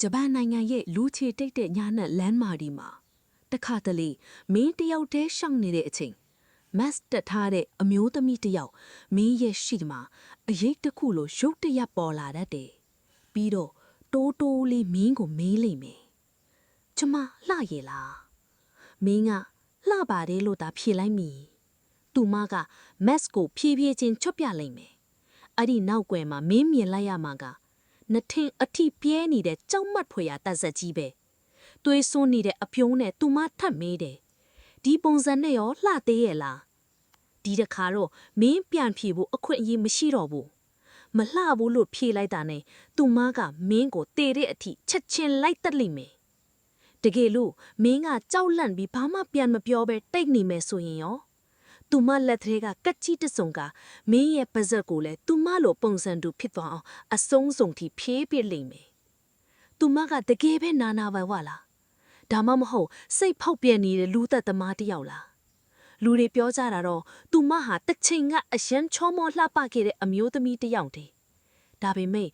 ဂျပန်နိုင်ငံရဲ့လူချေတိတ်တဲ့ညာနဲ့လမ်းမာဒီမှာတခါတလေမင်းတယောက်တည်းရှောင်နေတဲ့အချိန်မတ်တက်ထားတဲ့အမျိုးသမီးတယောက်မင်းရဲ့ရှိမှာအရေးတစ်ခုလိုရုတ်တရက်ပေါ်လာတတ်တယ်ပြီးတော့တိုးတိုးလေးမင်းကိုမေးလိုက်မယ်ကျမလှရည်လားမင်းကလှပါတယ်လို့သာဖြေလိုက်မိသူမကမတ်ကိုဖြည်းဖြည်းချင်းချွတ်ပြလိုက်မယ်အဲ့ဒီနောက်ွယ်မှာမင်းမြင်လိုက်ရမှာကနှစ်ထင်းအထိပြဲနေတဲ့ကြောက်မတ်ဖွယ်ရာတတ်ဆက်ကြီးပဲသွေးစွန်းနေတဲ့အပြုံးနဲ့သူမထပ်မေးတယ်ဒီပုံစံနဲ့ရောလှသေးရဲ့လားဒီတခါတော့မင်းပြန်ဖြေဖို့အခွင့်အရေးမရှိတော့ဘူးမလှဘူးလို့ဖြေလိုက်တာနဲ့သူမကမင်းကိုတေတဲ့အထိချက်ချင်းလိုက်တက်လိမ့်မယ်တကယ်လို့မင်းကကြောက်လန့်ပြီးဘာမှပြန်မပြောဘဲတိတ်နေမယ်ဆိုရင်ရောသူမလက်ထဲကကက်ချီတစုံကမင်းရဲ့ပါဇက်ကိုလည်းသူမလိုပုံစံတူဖြစ်သွားအောင်အဆုံးစုံထိဖြေးပြလိမ့်မယ်။သူမကတကယ်ပဲနာပါဝလား။ဒါမှမဟုတ်စိတ်ဖောက်ပြန်နေတဲ့လူသက်သမားတစ်ယောက်လား။လူတွေပြောကြတာတော့သူမဟာတစ်ချိန်ကအရန်ချောမောလှပခဲ့တဲ့အမျိုးသမီးတစ်ယောက်တည်း။ဒါပေမဲ့